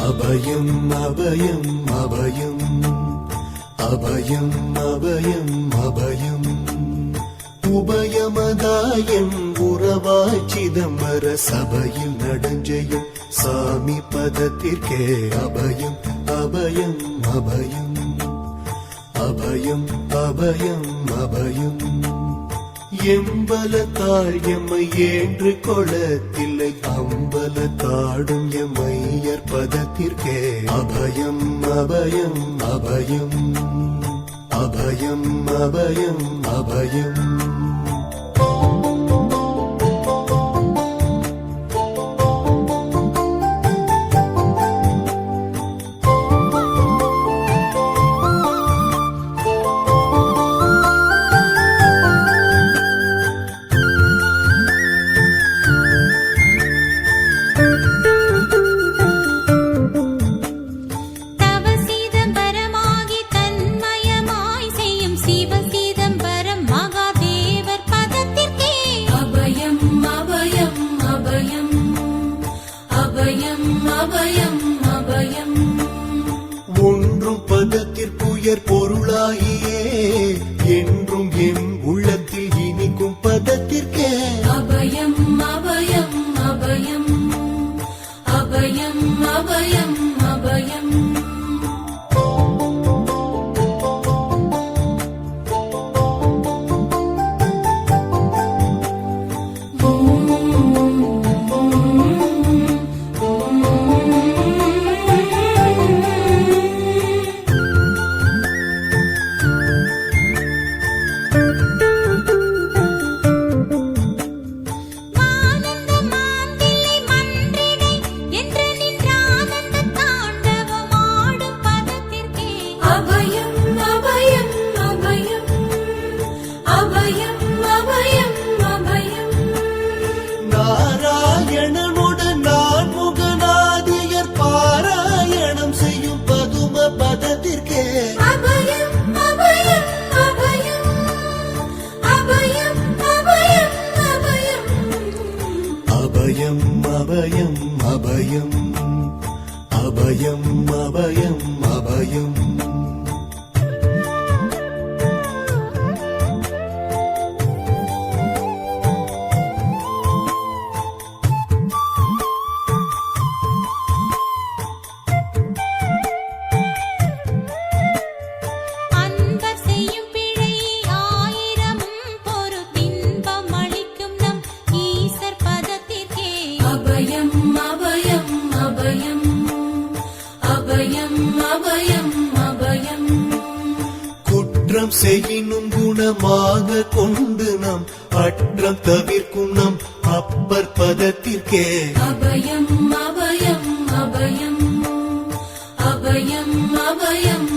அபயம் அபயம் அபயம் அபயம் அபயம் அபயம் உபயமதாயம் உறவாய் சிதம்பர சபையில் நடஞ்செய்யும் சாமி பதத்திற்கே அபயம் அபயம் அபயம் அபயம் அபயம் அபயம் எம்பலத்தாள் எம்மை ஏன்று கொளத்தில்லை அம்பலத்தாடும் எம்மையர் பதத்திற்கே அபயம் அபயம் அபயம் அபயம் அபயம் அபயம் ஒன்றும் பதத்திற்குயர் பொருளாகியே என்றும் என் உள்ளத்தில் இனிக்கும் பதத்திற்கே அபயம் அபயம் அபயம் அபயம் அபயம் அபயம் நாராயணனுடன் நான் முகநாதியர் பாராயணம் செய்யும் பதும பதத்திற்கே அபயம் அபயம் அபயம் அபயம் அபயம் அபயம் அபயம் அபயம் அபயம் அபயம் அபயம் அபயம் குற்றம் செய்யினும் குணமாக கொண்டு நாம் அற்றம் தவிர்க்கும் நம் அப்பர் பதத்திற்கே அபயம் அபயம் அபயம் அபயம் அபயம்